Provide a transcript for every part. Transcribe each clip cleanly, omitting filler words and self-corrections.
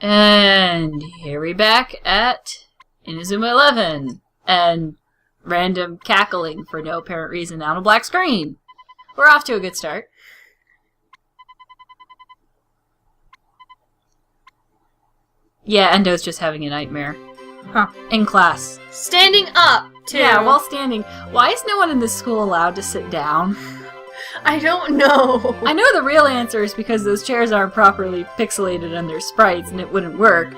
And here we're back at Inazuma 11. And random cackling for no apparent reason on a black screen. We're off to a good start. Yeah, Endo's just having a nightmare. Huh. In class. Standing up, too. Yeah, while standing. Why is no one in this school allowed to sit down? I don't know. I know the real answer is because those chairs aren't properly pixelated on their sprites and it wouldn't work.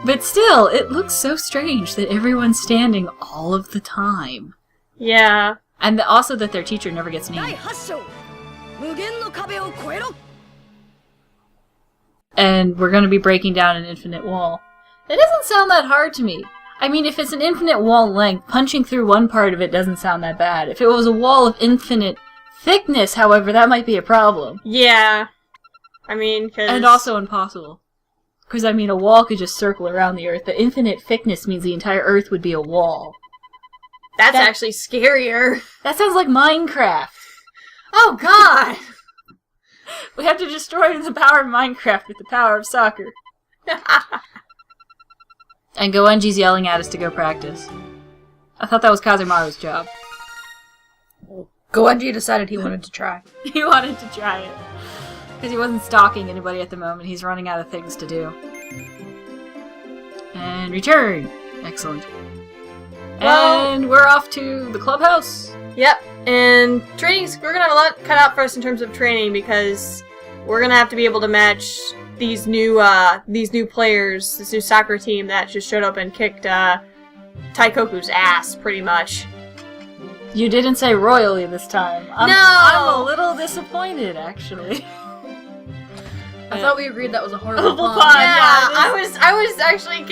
But still, it looks so strange that everyone's standing all of the time. Yeah. And also that their teacher never gets named. And we're going to be breaking down an infinite wall. That doesn't sound that hard to me. I mean, if it's an infinite wall length, punching through one part of it doesn't sound that bad. If it was a wall of infinite thickness, however, that might be a problem. Yeah. I mean, because... And also impossible. Because, I mean, a wall could just circle around the Earth. The infinite thickness means the entire Earth would be a wall. That's actually scarier. That sounds like Minecraft. Oh, God! We have to destroy the power of Minecraft with the power of soccer. And Goenji's yelling at us to go practice. I thought that was Kazumaru's job. Goenji decided he wanted to try. He wanted to try it. Because he wasn't stalking anybody at the moment. He's running out of things to do. And return. Excellent. Well, and we're off to the clubhouse. Yep. And training's... We're gonna have a lot cut out for us in terms of training because we're gonna have to be able to match these new players, this new soccer team that just showed up and kicked Taikoku's ass, pretty much. You didn't say royally this time. No! I'm a little disappointed, actually. I thought we agreed that was a horrible pun. Yeah, I was actually,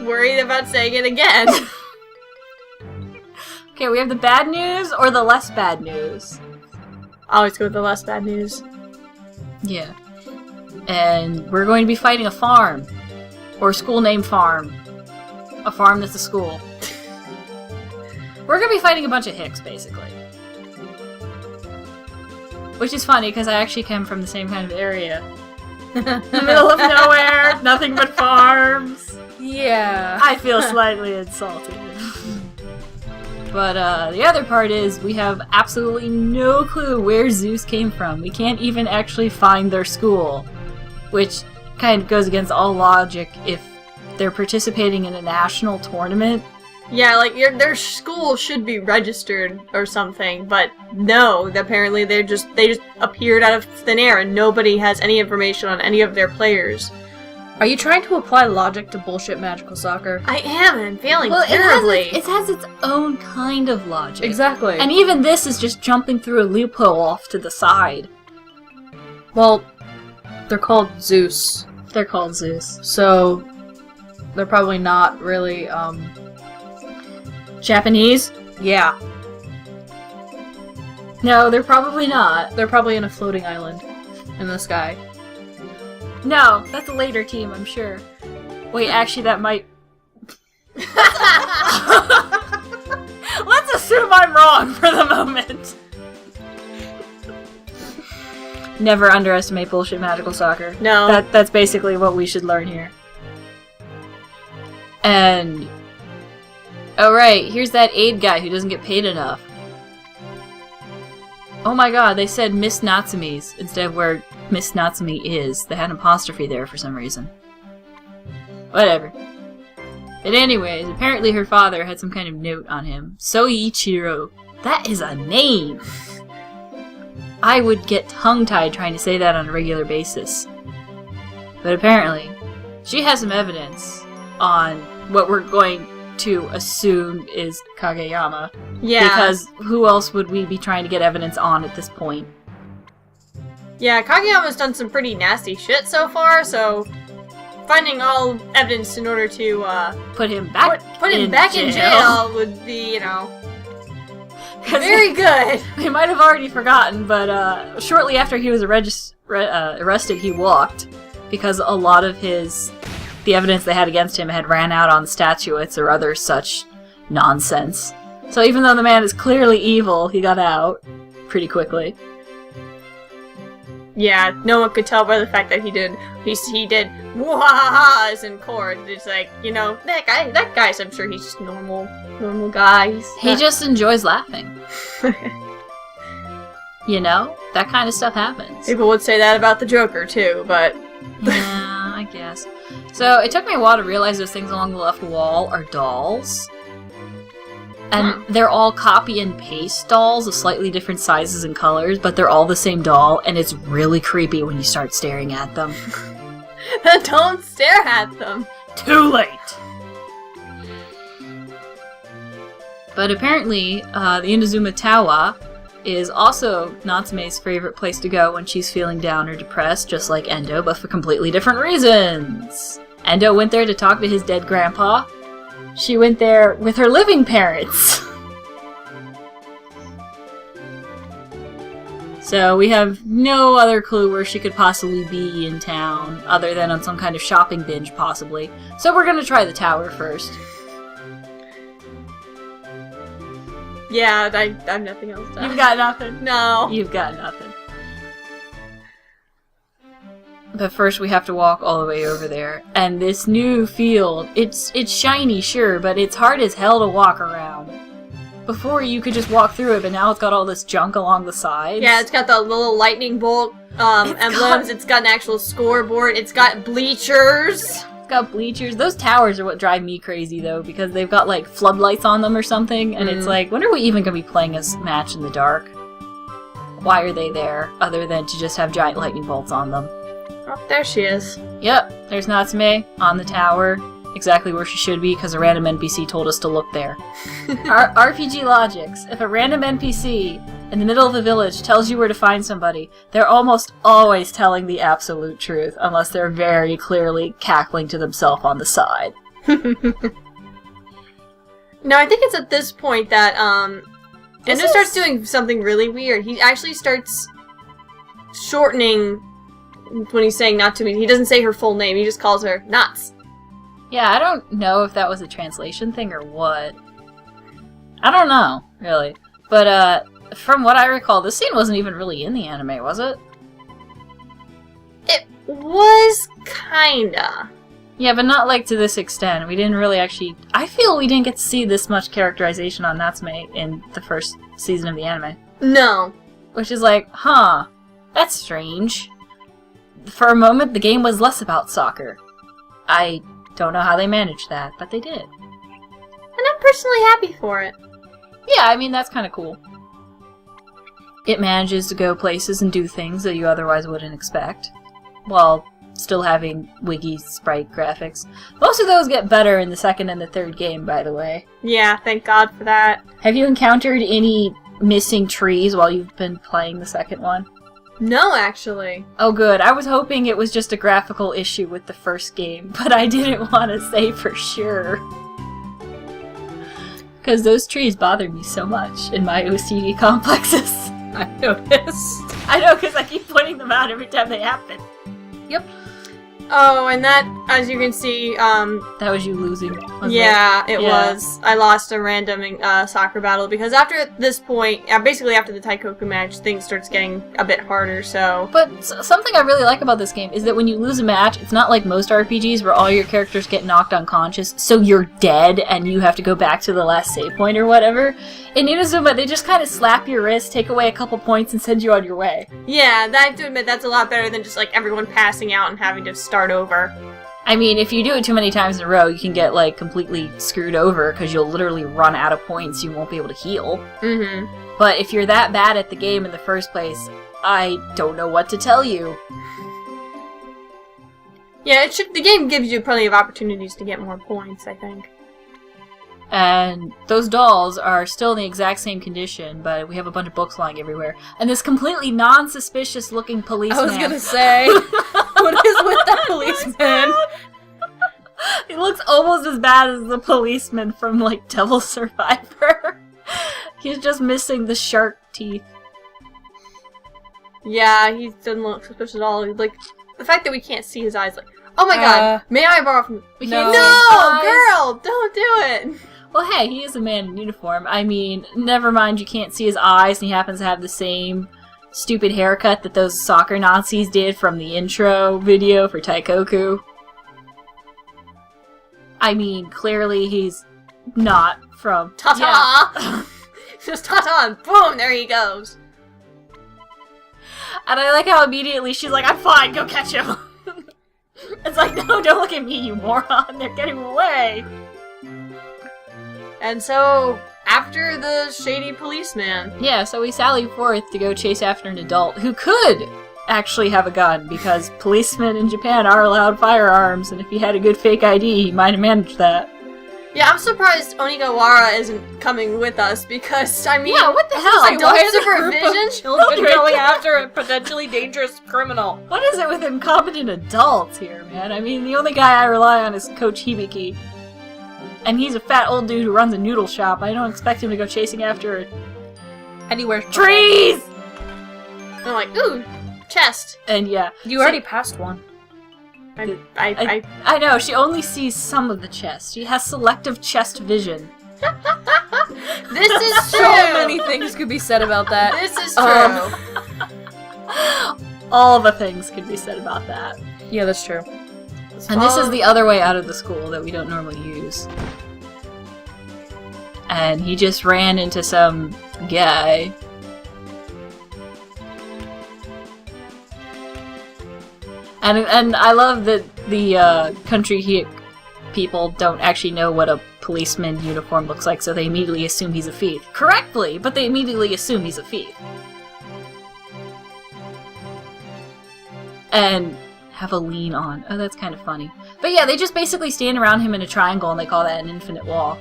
worried about saying it again. Okay, we have the bad news or the less bad news? I always go with the less bad news. Yeah. And we're going to be fighting a farm. Or a school named Farm. A farm that's a school. We're going to be fighting a bunch of hicks, basically. Which is funny, because I actually come from the same kind of area. Middle of nowhere, nothing but farms. Yeah. I feel slightly insulted. But the other part is we have absolutely no clue where Zeus came from. We can't even actually find their school. Which kind of goes against all logic if they're participating in a national tournament. Yeah, like, their school should be registered or something, but no, apparently they just appeared out of thin air and nobody has any information on any of their players. Are you trying to apply logic to bullshit magical soccer? I am, and I'm failing terribly. It has its own kind of logic. Exactly. And even this is just jumping through a loophole off to the side. Well, they're called Zeus. They're called Zeus. So, they're probably not really, Japanese? Yeah. No, they're probably not. They're probably in a floating island in the sky. No, that's a later team, I'm sure. Wait, actually, that might... Let's assume I'm wrong for the moment. Never underestimate bullshit magical soccer. No. That's basically what we should learn here. And... oh right, here's that aide guy who doesn't get paid enough. Oh my god, they said Miss Natsumi's instead of where Miss Natsumi is. They had an apostrophe there for some reason. Whatever. But anyways, apparently her father had some kind of note on him. Soichiro. That is a name! I would get tongue-tied trying to say that on a regular basis. But apparently, she has some evidence on what we're going to assume is Kageyama. Yeah. Because who else would we be trying to get evidence on at this point? Yeah, Kageyama's done some pretty nasty shit so far, so finding all evidence in order to Put him back put him back in jail would be, very good. We might have already forgotten, but shortly after he was arrested, he walked because a lot of the evidence they had against him had ran out on statuettes or other such nonsense. So even though the man is clearly evil, he got out pretty quickly. yeah, no one could tell by the fact that he did wah-ha-has in chord. It's like, you know, that guy's, I'm sure he's just normal guy. He just enjoys laughing. You know? That kind of stuff happens. People would say that about the Joker, too, but... Yeah, I guess. So, it took me a while to realize those things along the left wall are dolls. And they're all copy and paste dolls of slightly different sizes and colors, but they're all the same doll, and it's really creepy when you start staring at them. Don't stare at them! Too late! But apparently, the Inazuma Tower is also Natsume's favorite place to go when she's feeling down or depressed, just like Endo, but for completely different reasons. Endo went there to talk to his dead grandpa. She went there with her living parents. So we have no other clue where she could possibly be in town, other than on some kind of shopping binge, possibly. So we're gonna try the tower first. Yeah, I have nothing else to... You've got nothing? No. You've got nothing. But first we have to walk all the way over there. And this new field, it's shiny, sure, but it's hard as hell to walk around. Before you could just walk through it, but now it's got all this junk along the sides. Yeah, it's got the little lightning bolt emblems, it's got an actual scoreboard, it's got bleachers. Got bleachers. Those towers are what drive me crazy, though, because they've got, like, floodlights on them or something, and it's like, when are we even gonna be playing a match in the dark? Why are they there, other than to just have giant lightning bolts on them? Oh, there she is. Yep, there's Natsume on the tower, exactly where she should be, because a random NPC told us to look there. RPG logics. If a random NPC in the middle of a village tells you where to find somebody, they're almost always telling the absolute truth, unless they're very clearly cackling to themselves on the side. No, I think it's at this point that, Endo starts doing something really weird. He actually starts shortening when he's saying Natsumi. He doesn't say her full name, he just calls her Nats. Yeah, I don't know if that was a translation thing or what. I don't know, really. But, from what I recall, this scene wasn't even really in the anime, was it? It was kinda. Yeah, but not, like, to this extent. We didn't really actually... I feel we didn't get to see this much characterization on Natsume in the first season of the anime. No. Which is like, huh, that's strange. For a moment, the game was less about soccer. I don't know how they managed that, but they did. And I'm personally happy for it. Yeah, I mean, that's kind of cool. It manages to go places and do things that you otherwise wouldn't expect, while still having wiggy sprite graphics. Most of those get better in the second and the third game, by the way. Yeah, thank God for that. Have you encountered any missing trees while you've been playing the second one? No, actually. Oh good, I was hoping it was just a graphical issue with the first game, but I didn't want to say for sure. Because those trees bother me so much in my OCD complexes. I noticed. I know, because I keep pointing them out every time they happen. Yep. Oh, and that, as you can see, That was you losing. yeah, it was. I lost a random soccer battle because after this point, basically after the Taikoku match, things starts getting a bit harder, so... But something I really like about this game is that when you lose a match, it's not like most RPGs where all your characters get knocked unconscious, so you're dead and you have to go back to the last save point or whatever. In Inazuma, they just kind of slap your wrist, take away a couple points, and send you on your way. Yeah, I have to admit, that's a lot better than just, like, everyone passing out and having to start over. I mean, if you do it too many times in a row, you can get, like, completely screwed over, because you'll literally run out of points, you won't be able to heal. Mm-hmm. But if you're that bad at the game in the first place, I don't know what to tell you. Yeah, the game gives you plenty of opportunities to get more points, I think. And those dolls are still in the exact same condition, but we have a bunch of books lying everywhere. And this completely non-suspicious looking policeman. I was gonna say, what is with that policeman? He looks almost as bad as the policeman from, like, Devil Survivor. He's just missing the shark teeth. Yeah, he doesn't look suspicious at all. Like, the fact that we can't see his eyes, like, oh my god, may I borrow from... We can't No, see his eyes. girl, don't do it! Well, hey, he is a man in uniform. I mean, never mind you can't see his eyes, and he happens to have the same stupid haircut that those soccer Nazis did from the intro video for Taikoku. I mean, clearly he's not from... Ta-ta! Yeah. Just ta-ta and boom, there he goes. And I like how immediately she's like, I'm fine, go catch him. It's like, no, don't look at me, you moron. They're getting away. And so, after the shady policeman. Yeah, so we sally forth to go chase after an adult who could actually have a gun, because policemen in Japan are allowed firearms, and if he had a good fake ID, he might have managed that. Yeah, I'm surprised Onigawara isn't coming with us, because, I mean... Yeah, what the hell? Adult Why is a group supervision? of children going after a potentially dangerous criminal? What is it with incompetent adults here, man? I mean, the only guy I rely on is Coach Hibiki. And he's a fat old dude who runs a noodle shop. I don't expect him to go chasing after Anywhere. trees! I'm like, ooh, chest. And yeah. You already passed one. I know, she only sees some of the chest. She has selective chest vision. This is true! So many things could be said about that. This is true. All the things could be said about that. Yeah, that's true. And this is the other way out of the school that we don't normally use. And he just ran into some guy. And I love that the country people don't actually know what a policeman uniform looks like, so they immediately assume he's a thief. Correctly, but they immediately assume he's a thief. And have a lean on. Oh, that's kind of funny. But yeah, they just basically stand around him in a triangle, and they call that an infinite wall.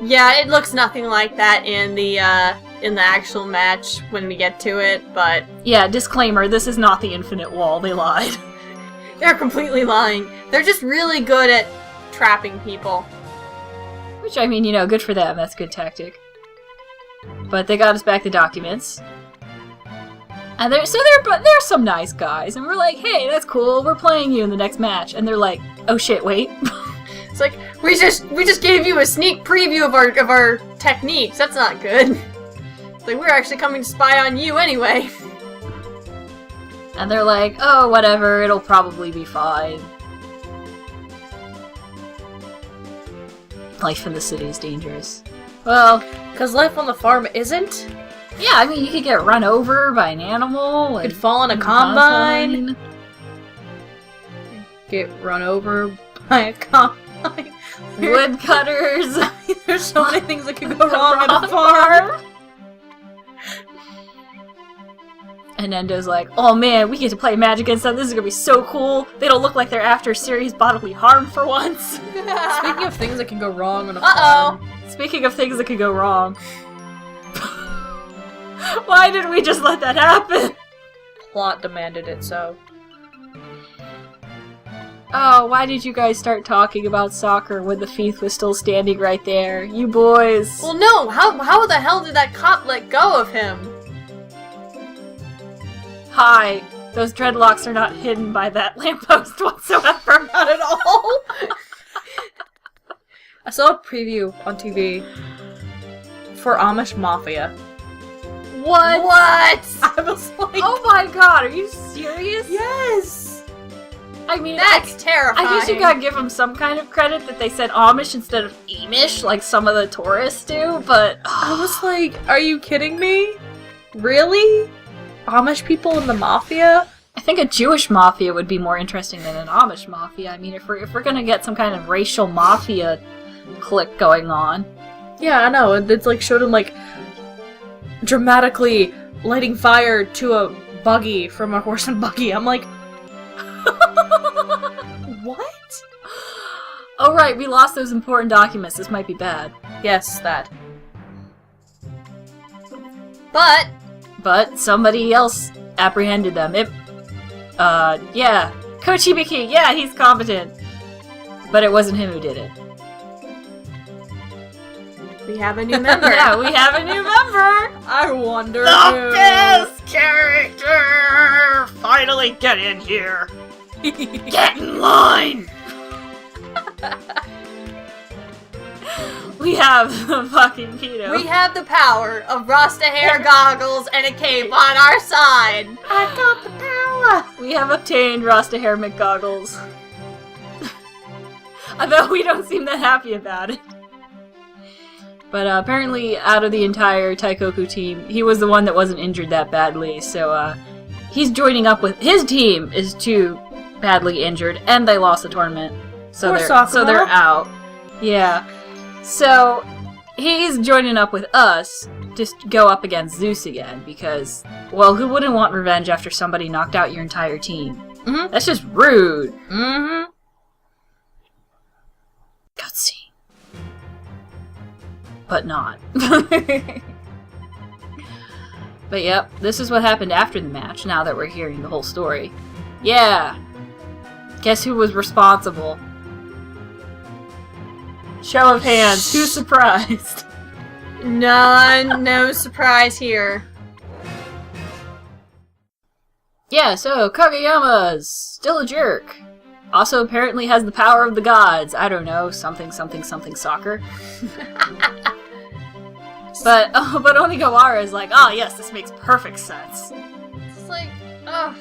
Yeah, it looks nothing like that in the actual match when we get to it, but... Yeah, disclaimer, this is not the infinite wall, they lied. They're completely lying. They're just really good at trapping people. Which, I mean, you know, good for them, that's good tactic. But they got us back the documents. And they're some nice guys, and we're like, hey, that's cool, we're playing you in the next match. And they're like, oh shit, wait. It's like, we just gave you a sneak preview of our techniques. That's not good. It's like, we're actually coming to spy on you anyway. And they're like, oh, whatever, it'll probably be fine. Life in the city is dangerous. Well, Because life on the farm isn't. yeah, I mean, you could get run over by an animal. Could fall in a combine. Get run over by a combine. Woodcutters. There's so many things that could go wrong at a farm. And Endo's like, oh man, we get to play Magic against them. This is gonna be so cool. They don't look like they're after serious bodily harm for once. Speaking of things that can go wrong on a Uh-oh. farm. Speaking of things that could go wrong. Why did we just let that happen? Plot demanded it so. Oh, why did you guys start talking about soccer when the thief was still standing right there? You boys. Well, no. How the hell did that cop let go of him? Hi. Those dreadlocks are not hidden by that lamppost whatsoever. Not at all. I saw a preview on TV for Amish Mafia. What? What? I was like, Oh my god, are you serious? yes. I mean, That's terrifying. I guess you gotta give them some kind of credit that they said Amish instead of Amish, like some of the tourists do, but... I was like, are you kidding me? Really? Amish people in the mafia? I think a Jewish mafia would be more interesting than an Amish mafia. I mean, if we're gonna get some kind of racial mafia clique going on. Yeah, I know. It's like showed him like dramatically lighting fire to a buggy from a horse and buggy. I'm like, what? Oh right, we lost those important documents. This might be bad. Yes, that. But somebody else apprehended them. Yeah. Coach Hibiki, yeah, he's competent. But it wasn't him who did it. we have a new member. Yeah, we have a new member! I wonder The best character! Finally get in here! Get in line! We have the fucking Keto. We have the power of Rasta hair goggles and a cape on our side. I got the power. We have obtained Rasta hair McGoggles. Although we don't seem that happy about it. But apparently, out of the entire Taikoku team, he was the one that wasn't injured that badly, so he's joining up with... His team is too badly injured, and they lost the tournament. So they're out. Yeah. So, he's joining up with us to go up against Zeus again, because, well, who wouldn't want revenge after somebody knocked out your entire team? Mm-hmm. That's just rude. Mm-hmm. Cutscene. But not. But yep, this is what happened after the match, now that we're hearing the whole story. Yeah! Guess who was responsible? Show of hands, who's surprised? None, no surprise here. Yeah, so Kageyama's still a jerk. Also apparently has the power of the gods. I don't know, something soccer. But Onigawara is like, oh yes, this makes perfect sense. It's like, ugh.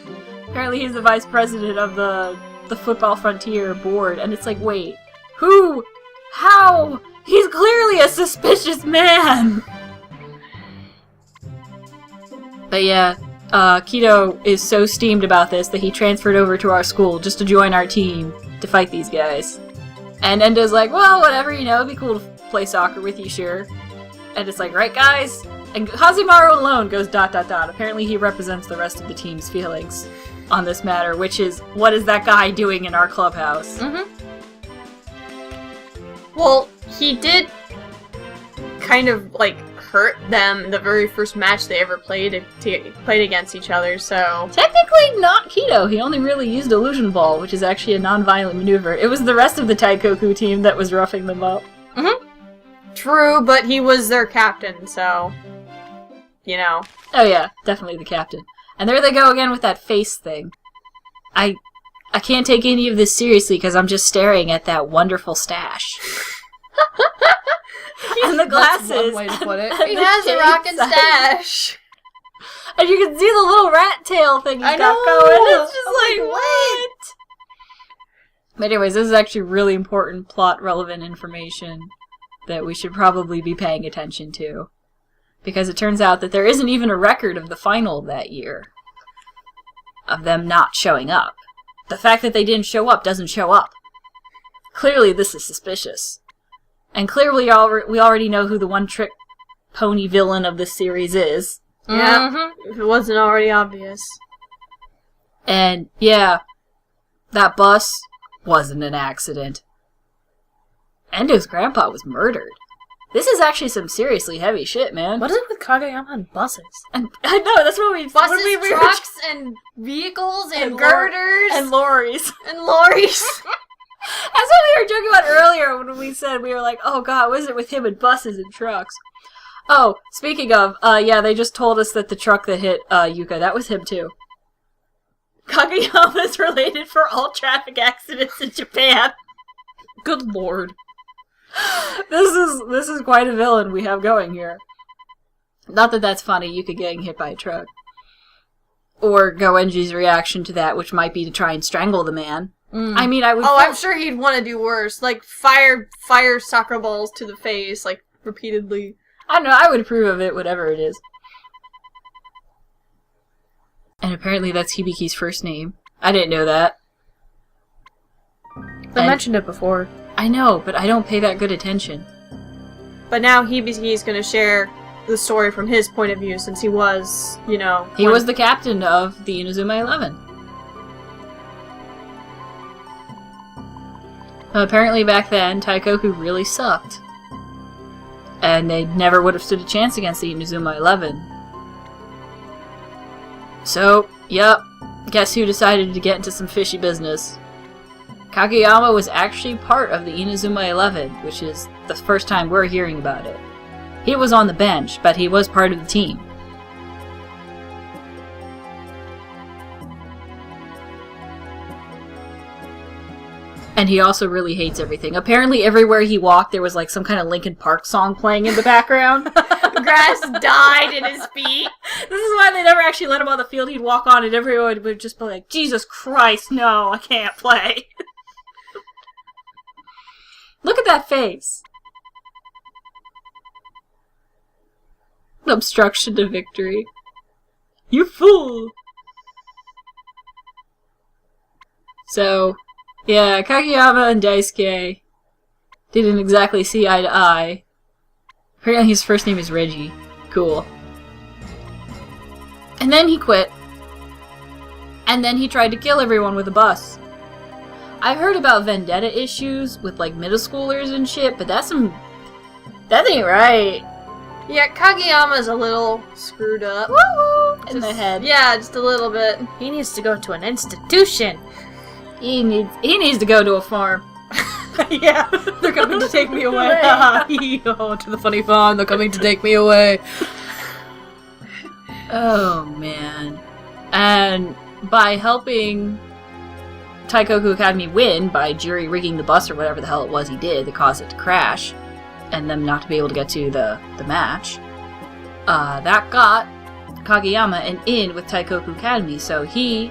Apparently he's the vice president of the Football Frontier board, and it's like, wait, who? How? He's clearly a suspicious man! But yeah, Keto is so steamed about this that he transferred over to our school just to join our team to fight these guys. And Endo's like, well, whatever, you know, it'd be cool to play soccer with you, sure. And it's like, right, guys? And Hazumaru alone goes ... Apparently he represents the rest of the team's feelings on this matter, which is, what is that guy doing in our clubhouse? Mm-hmm. Well, he did kind of, like, hurt them the very first match they ever played against each other, so... Technically not Keto. He only really used Illusion Ball, which is actually a non-violent maneuver. It was the rest of the Taikoku team that was roughing them up. Mm-hmm. True, but he was their captain, so... You know. Oh yeah, definitely the captain. And there they go again with that face thing. I can't take any of this seriously because I'm just staring at that wonderful stash. And the glasses. That's one way to put it. He has a rockin' stash. And you can see the little rat tail thing he's got going. It's just like, what? But anyways, this is actually really important plot-relevant information that we should probably be paying attention to. Because it turns out that there isn't even a record of the final of that year. Of them not showing up. The fact that they didn't show up doesn't show up. Clearly this is suspicious. And clearly we already know who the one-trick pony villain of this series is. Yeah, if it wasn't already obvious. And, yeah, that bus wasn't an accident. Endo's grandpa was murdered. This is actually some seriously heavy shit, man. What is it with Kageyama and buses? And I know, that's what we... Buses, trucks, and vehicles, and girders. And lorries. And lorries. That's what we were joking about earlier when we said, we were like, oh god, what is it with him and buses and trucks? Oh, speaking of, yeah, they just told us that the truck that hit Yuka, that was him too. Kageyama's related for all traffic accidents in Japan. Good lord. This is quite a villain we have going here. Not that that's funny, Yuka getting hit by a truck. Or Goenji's reaction to that, which might be to try and strangle the man. I mean, I would... Oh, I'm sure he'd want to do worse. Like, fire soccer balls to the face, like, repeatedly. I don't know, I would approve of it, whatever it is. And apparently that's Hibiki's first name. I didn't know that. I mentioned it before. I know, but I don't pay that good attention. But now Hibiki's gonna share the story from his point of view, since he was, you know... He was the captain of the Inazuma 11. Apparently back then, Taikoku really sucked. And they never would have stood a chance against the Inazuma 11. So, yep, guess who decided to get into some fishy business? Kageyama was actually part of the Inazuma 11, which is the first time we're hearing about it. He was on the bench, but he was part of the team. And he also really hates everything. Apparently, everywhere he walked, there was like some kind of Linkin Park song playing in the background. Grass died in his feet. This is why they never actually let him on the field. He'd walk on and everyone would just be like, Jesus Christ, no, I can't play. Look at that face. Obstruction to victory. You fool! So, yeah, Kageyama and Daisuke didn't exactly see eye to eye. Apparently his first name is Reggie. Cool. And then he quit. And then he tried to kill everyone with a bus. I've heard about vendetta issues with, like, middle schoolers and shit, but that ain't right. Yeah, Kageyama's a little screwed up. Woo! In the head. Yeah, just a little bit. He needs to go to an institution. He needs to go to a farm. Yeah, they're coming to take me away. Oh, to the funny farm, they're coming to take me away. Oh, man. And by helping Taikoku Academy win by jury-rigging the bus or whatever the hell it was he did that caused it to crash, and them not to be able to get to the match, that got Kageyama an in with Taikoku Academy, so he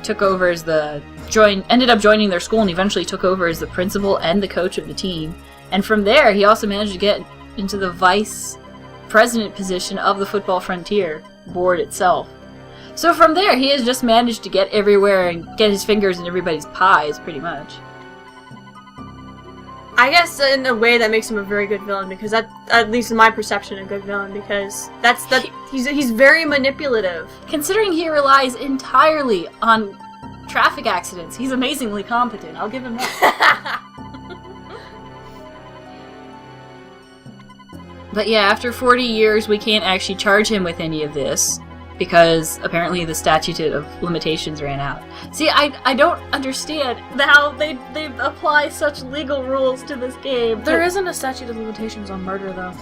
took over as ended up joining their school and eventually took over as the principal and the coach of the team. And from there, he also managed to get into the vice president position of the Football Frontier board itself. So from there, he has just managed to get everywhere and get his fingers in everybody's pies, pretty much. I guess in a way that makes him a very good villain, because that, at least in my perception, a good villain, because he's very manipulative. Considering he relies entirely on traffic accidents, he's amazingly competent. I'll give him that. But yeah, after 40 years, we can't actually charge him with any of this, because apparently the statute of limitations ran out. See, I don't understand how they apply such legal rules to this game. There isn't a statute of limitations on murder, though.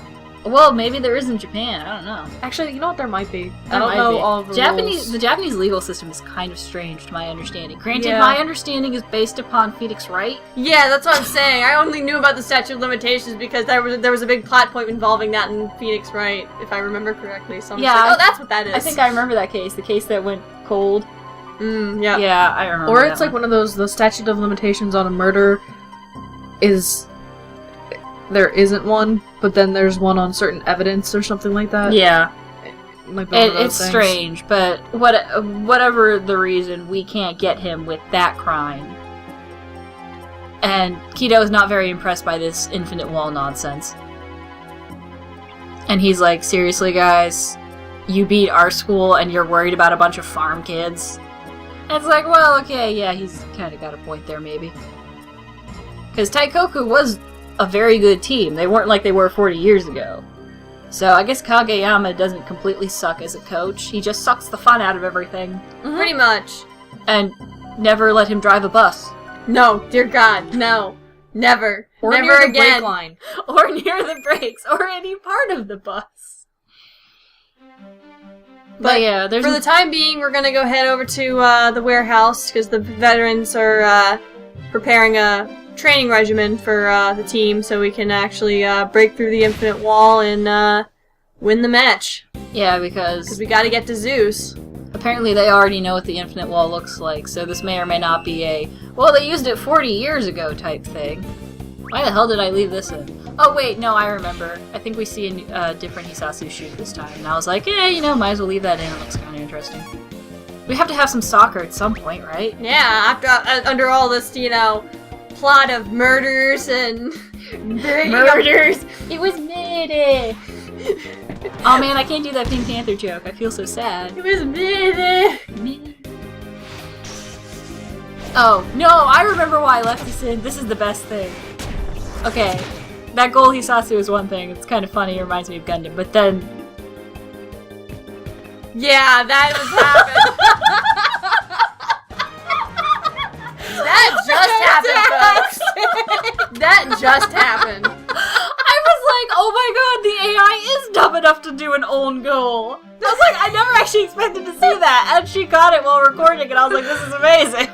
Well, maybe there is in Japan. I don't know. Actually, you know what? There might be. I There don't might know be. all of the rules. The Japanese legal system is kind of strange to my understanding. Granted, Yeah. my understanding is based upon Phoenix Wright. Yeah, that's what I'm saying. I only knew about the statute of limitations because there was a big plot point involving that in Phoenix Wright, if I remember correctly. So I'm just like, oh, that's what that is. I think I remember that case. The case that went cold. Yeah. Yeah, I remember. Or that it's like one of those, the statute of limitations on a murder is... There isn't one, but then there's one on certain evidence or something like that. Yeah. It might be one of those It's things. strange, but whatever the reason, we can't get him with that crime. And Keto is not very impressed by this infinite wall nonsense. And he's like, seriously guys, you beat our school and you're worried about a bunch of farm kids? And it's like, well, okay, yeah, he's kind of got a point there, maybe. Because Taikoku was a very good team. They weren't like they were 40 years ago. So I guess Kageyama doesn't completely suck as a coach. He just sucks the fun out of everything. Mm-hmm. Pretty much. And never let him drive a bus. No, dear God, no. Never. Or Never near the again. brake line. Or near the brakes. Or any part of the bus. But yeah, there's... For the time being, we're gonna go head over to the warehouse, because the veterans are preparing a training regimen for the team, so we can actually break through the infinite wall and win the match. Yeah, Because because we gotta get to Zeus. apparently they already know what the infinite wall looks like, so this may or may not be a, well, they used it 40 years ago type thing. Why the hell did I leave this in? Oh wait, no, I remember. I think we see a different Hisasu shoot this time, and I was like, yeah, might as well leave that in, it looks kind of interesting. We have to have some soccer at some point, right? Yeah, after under all this, plot of murders and... Murders! It was murder! Oh man, I can't do that Pink Panther joke. I feel so sad. It was murder! Oh, no, I remember why I left this in. This is the best thing. Okay, that goal Hisasu is one thing. It's kind of funny. It reminds me of Gundam. But then... Yeah, that was happened. That just happened, folks. That just happened. I was like, oh my god, the AI is dumb enough to do an own goal. I was like, I never actually expected to see that. And she caught it while recording, and I was like, this is amazing.